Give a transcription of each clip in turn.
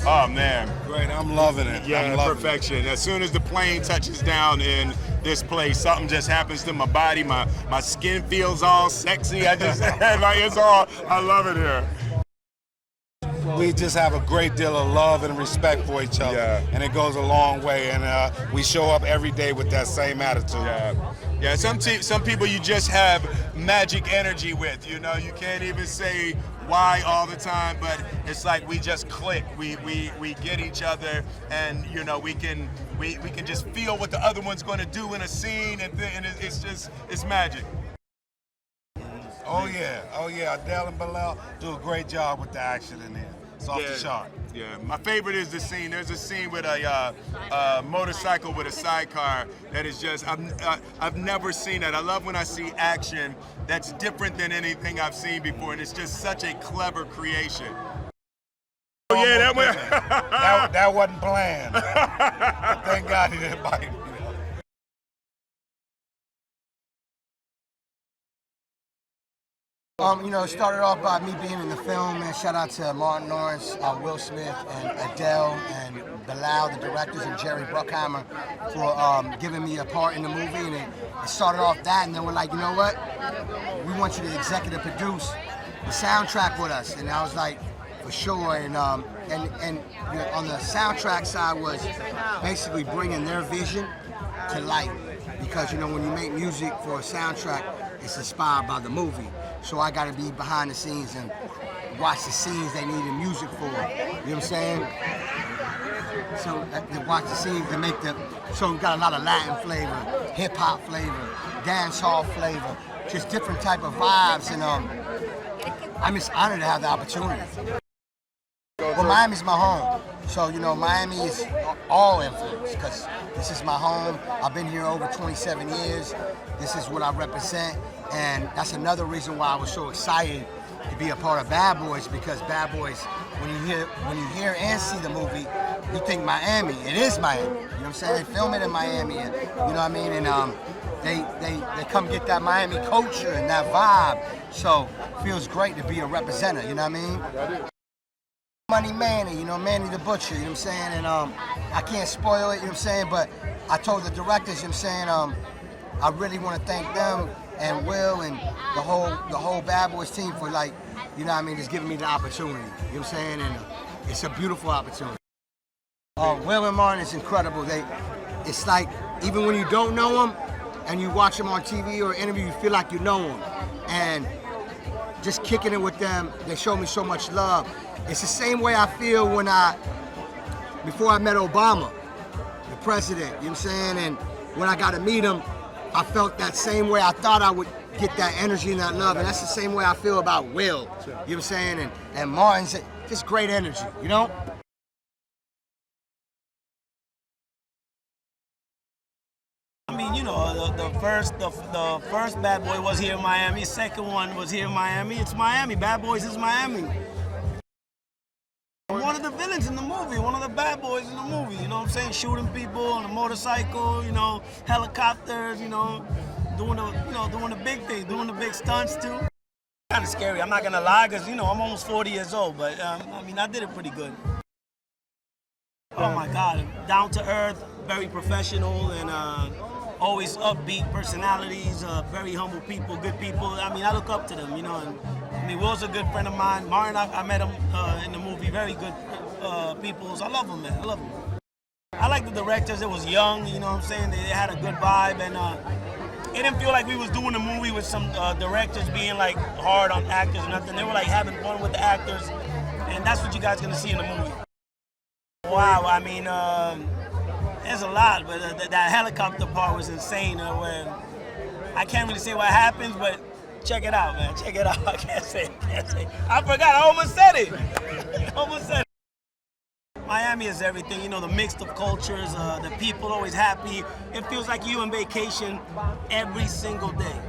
Oh man, great. I'm loving it. Yeah, I'm loving perfection. As soon as the plane touches down in this place, something just happens to my body. My skin feels all sexy. I just like it's all. I love it here. We just have a great deal of love and respect for each other, and it goes a long way. And we show up every day with that same attitude. Yeah. Some people you just have magic energy with. You know, you can't even say why all the time, but it's like we just click. We get each other, and you know we can just feel what the other one's going to do in a scene, and it's magic. Oh yeah. Adil and Bilall do a great job with the action in there. It's off the chart. Yeah, my favorite is the scene. There's a scene with a motorcycle with a sidecar that is just, I've never seen that. I love when I see action that's different than anything I've seen before, and it's just such a clever creation. Oh yeah, that wasn't planned. But thank God he didn't bite. It started off by me being in the film, and shout out to Martin Lawrence, Will Smith, and Adil, and Bilall, the directors, and Jerry Bruckheimer for giving me a part in the movie. And it started off that, and then we're like, you know what? We want you to executive produce the soundtrack with us. And I was like, for sure. And on the soundtrack side was basically bringing their vision to life. Because, when you make music for a soundtrack, it's inspired by the movie. So I gotta be behind the scenes and watch the scenes they needed music for. You know what I'm saying? So to watch the scenes to make so we got a lot of Latin flavor, hip hop flavor, dance hall flavor, just different type of vibes, and I'm just honored to have the opportunity. Well, Miami's my home. So, Miami is all influence because this is my home. I've been here over 27 years. This is what I represent. And that's another reason why I was so excited to be a part of Bad Boys, because Bad Boys, when you hear and see the movie, you think Miami. It is Miami. You know what I'm saying? They film it in Miami, and, you know what I mean? And they come get that Miami culture and that vibe. So it feels great to be a representative, you know what I mean? Money Manny, Manny the Butcher, you know what I'm saying? And I can't spoil it, you know what I'm saying? But I told the directors, you know what I'm saying, I really want to thank them and Will and the whole Bad Boys team for, like, you know what I mean, just giving me the opportunity, you know what I'm saying? And it's a beautiful opportunity. Will and Martin is incredible. It's like, even when you don't know them and you watch them on TV or interview, you feel like you know them. And just kicking it with them, they show me so much love. It's the same way I feel before I met Obama, the president, you know what I'm saying? And when I got to meet him, I felt that same way. I thought I would get that energy and that love, and that's the same way I feel about Will, you know what I'm saying? And Martin's just great energy, you know? I mean, the first Bad Boy was here in Miami. The second one was here in Miami. It's Miami. Bad Boys is Miami. One of the villains in the movie, one of the bad boys in the movie, you know what I'm saying? Shooting people on a motorcycle, helicopters, doing the big thing, doing the big stunts too. Kind of scary, I'm not gonna lie, because I'm almost 40 years old, but I did it pretty good. Oh my God, down to earth, very professional, and always upbeat personalities, very humble people, good people. I look up to them, and Will's a good friend of mine. Martin, I met him in the movie, very good people. I love him, man, I love him. I like the directors, it was young, you know what I'm saying? They had a good vibe, and it didn't feel like we was doing a movie with some directors being like hard on actors or nothing. They were like having fun with the actors, and that's what you guys gonna see in the movie. Wow, there's a lot, but that helicopter part was insane. Where I can't really say what happens, but check it out, man. Check it out. I can't say. I forgot. I almost said it. Miami is everything. The mix of cultures, the people always happy. It feels like you on vacation every single day.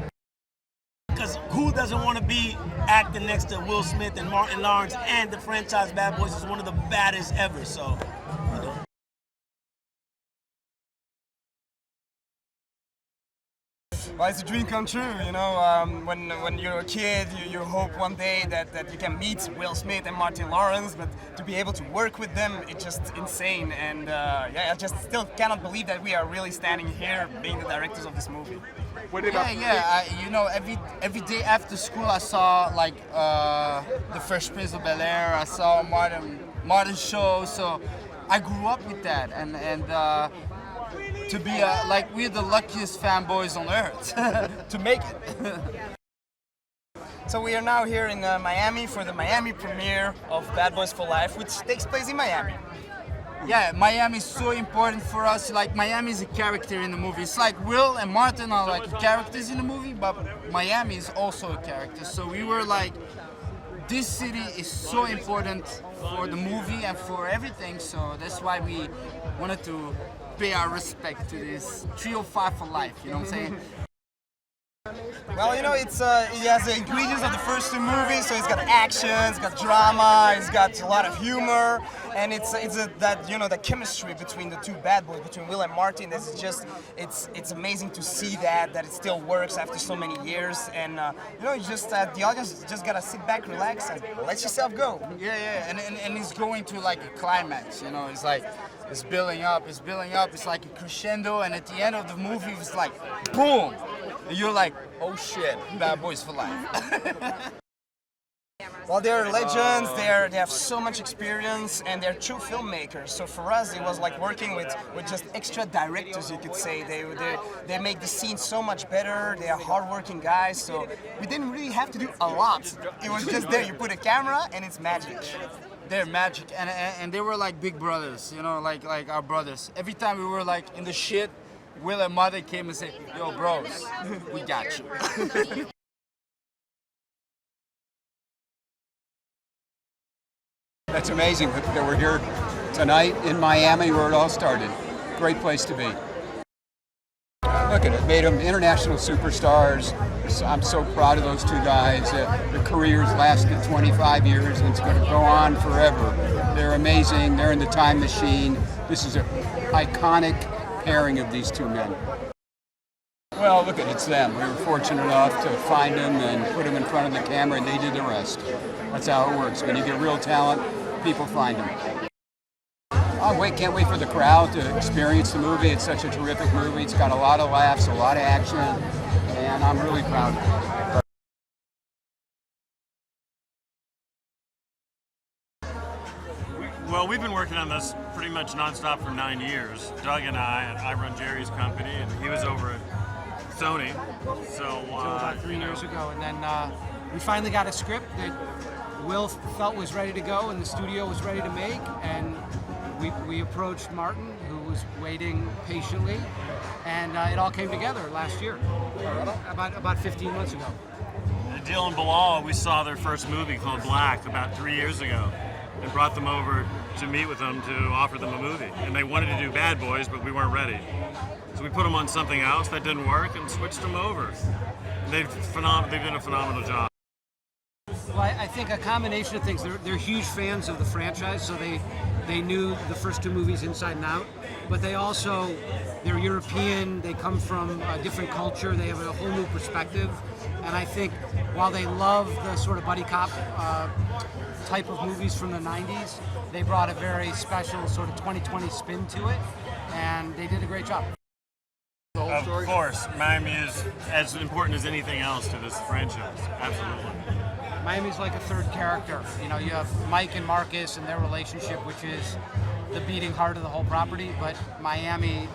Because who doesn't want to be acting next to Will Smith and Martin Lawrence, and the franchise Bad Boys is one of the baddest ever, so. Well, it's a dream come true, you know. When you're a kid, you hope one day that you can meet Will Smith and Martin Lawrence, but to be able to work with them, it's just insane. And yeah, I just still cannot believe that we are really standing here being the directors of this movie. You know, every day after school, I saw like the Fresh Prince of Bel-Air. I saw Martin's show, so I grew up with that, and to be like we're the luckiest fanboys on earth to make it. So we are now here in Miami for the Miami premiere of Bad Boys for Life, which takes place in Miami. Yeah, Miami is so important for us. Like Miami is a character in the movie. It's like Will and Martin are like characters in the movie, but Miami is also a character. So we were like, this city is so important for the movie and for everything. So that's why we wanted to pay our respect to this 305 for life. You know what I'm saying? Well, you know, it has the ingredients of the first two movies, so it's got action, it's got drama, it's got a lot of humor, and it's that, you know, the chemistry between the two bad boys, between Will and Martin. This is just, it's amazing to see that it still works after so many years, and you know, you just the audience just gotta sit back, relax, and let yourself go. Yeah, and it's going to like a climax. You know, it's like it's building up, it's like a crescendo, and at the end of the movie, it's like boom. You're like, oh shit, Bad Boys for life. Well, they're legends, they have so much experience, and they're true filmmakers. So for us, it was like working with just extra directors, you could say. They make the scene so much better, they are hardworking guys, so we didn't really have to do a lot. It was just there, you put a camera, and it's magic. They're magic, and they were like big brothers, you know, like our brothers. Every time we were like in the shit, Will and Mother came and said, yo, bros, we got you. That's amazing that we're here tonight in Miami where it all started. Great place to be. Look at it, made them international superstars. I'm so proud of those two guys. Their careers lasted 25 years and it's going to go on forever. They're amazing, they're in the time machine. This is an iconic pairing of these two men. Well, look at it's them. We were fortunate enough to find them and put them in front of the camera, and they did the rest. That's how it works. When you get real talent, people find them. Can't wait for the crowd to experience the movie. It's such a terrific movie. It's got a lot of laughs, a lot of action, and I'm really proud of it. Well, we've been working on this pretty much nonstop for 9 years. Doug and I run Jerry's company, and he was over at Sony. So about 3 years ago, and then we finally got a script that Will felt was ready to go, and the studio was ready to make, and we approached Martin, who was waiting patiently, and it all came together last year, about 15 months ago. Adil and Bilall, we saw their first movie called Black about 3 years ago, and brought them over to meet with them to offer them a movie. And they wanted to do Bad Boys, but we weren't ready. So we put them on something else that didn't work and switched them over. They did a phenomenal job. Well, I think a combination of things. They're huge fans of the franchise, so they knew the first two movies inside and out. But they're European. They come from a different culture. They have a whole new perspective. And I think while they love the sort of buddy cop type of movies from the 90s, they brought a very special sort of 2020 spin to it, and they did a great job. Of course, Miami is as important as anything else to this franchise. Absolutely. Miami's like a third character. You know, you have Mike and Marcus and their relationship, which is the beating heart of the whole property, but Miami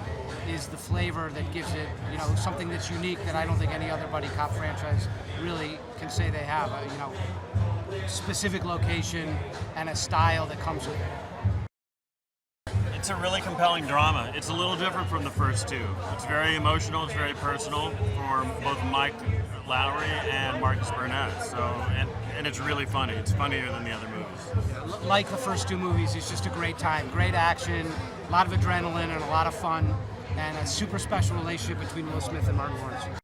is the flavor that gives it, you know, something that's unique that I don't think any other buddy cop franchise really can say they have. You know, specific location and a style that comes with it. It's a really compelling drama. It's a little different from the first two. It's very emotional, it's very personal for both Mike Lowry and Marcus Burnett. So, and it's really funny. It's funnier than the other movies. Like the first two movies, it's just a great time. Great action, a lot of adrenaline and a lot of fun, and a super special relationship between Will Smith and Martin Lawrence.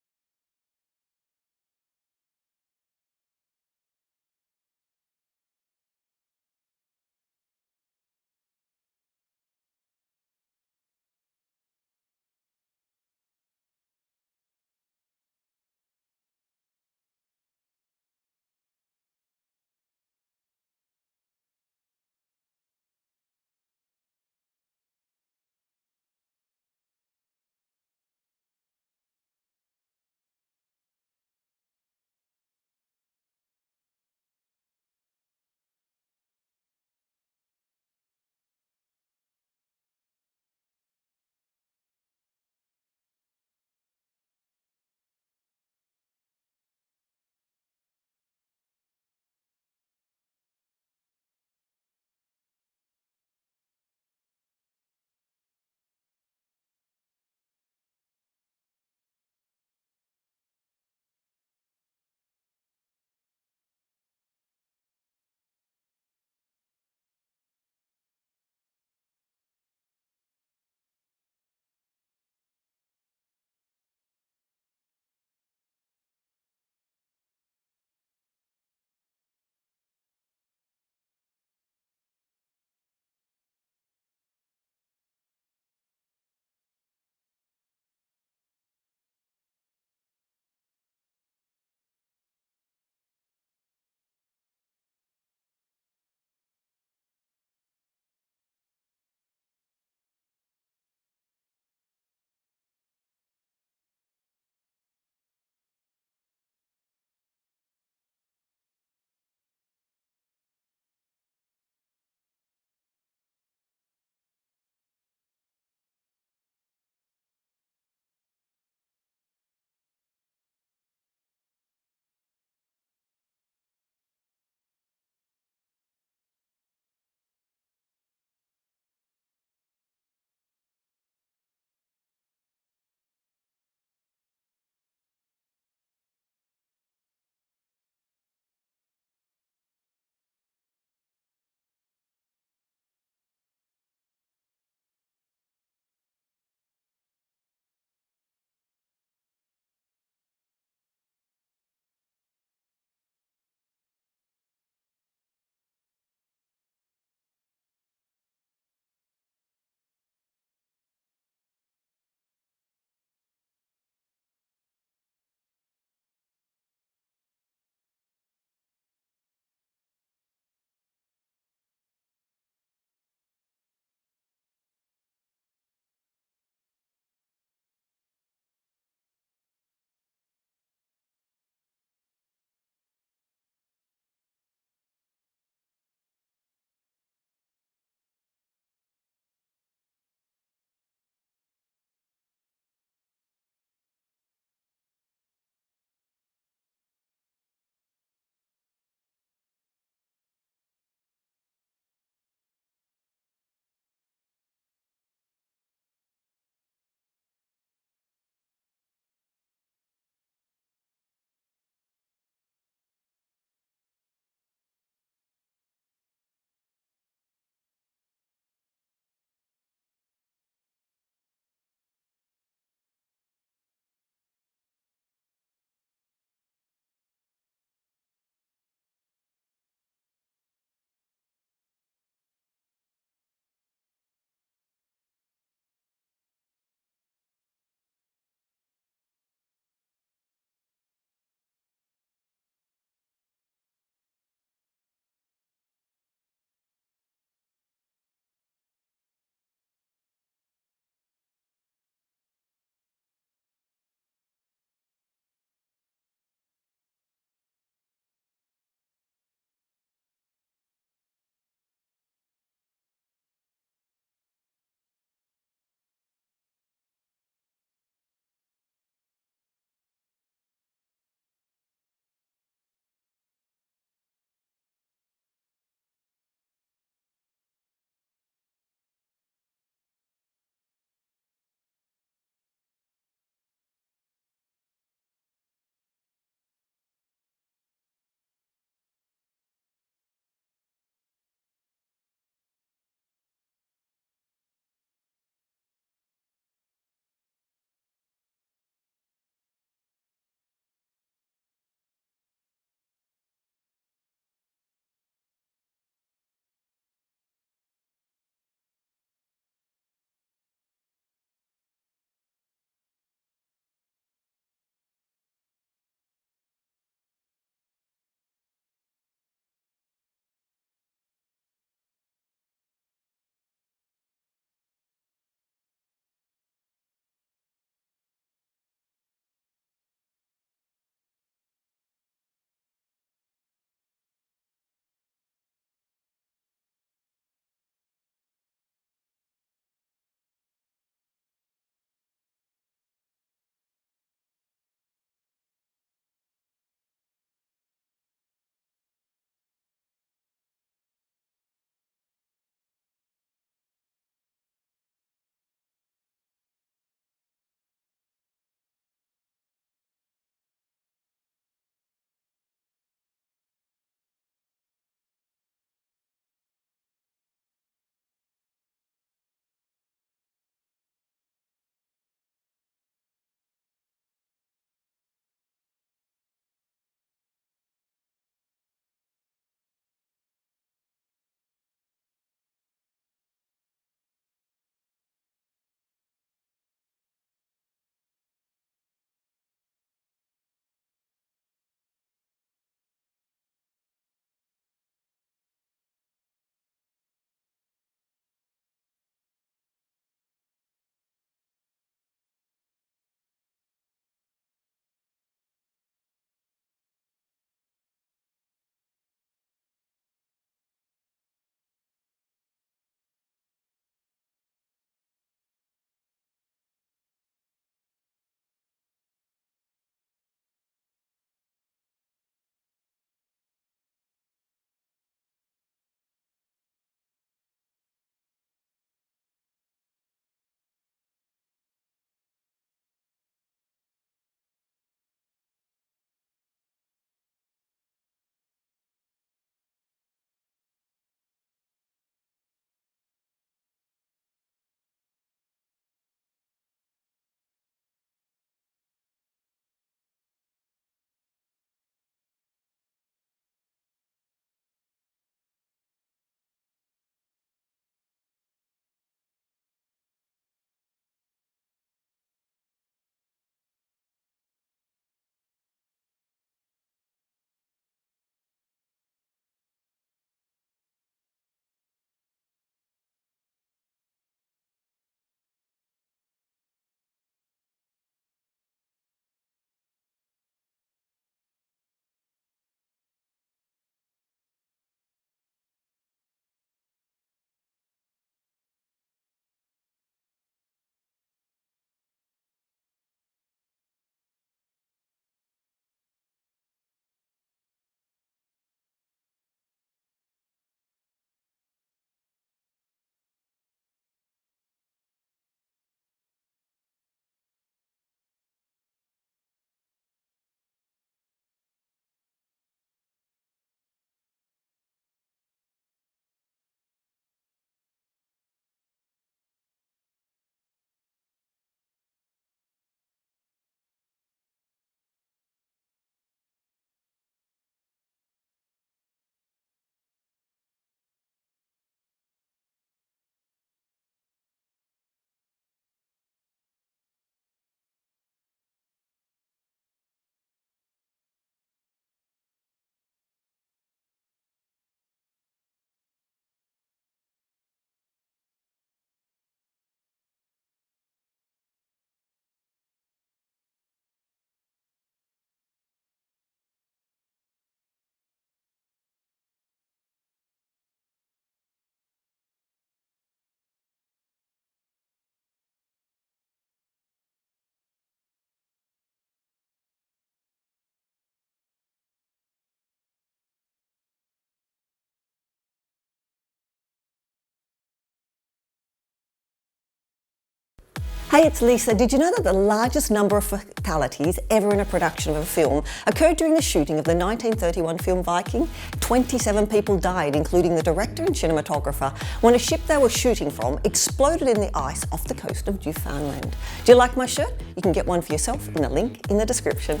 Hey, it's Lisa. Did you know that the largest number of fatalities ever in a production of a film occurred during the shooting of the 1931 film Viking? 27 people died, including the director and cinematographer, when a ship they were shooting from exploded in the ice off the coast of Newfoundland. Do you like my shirt? You can get one for yourself in the link in the description.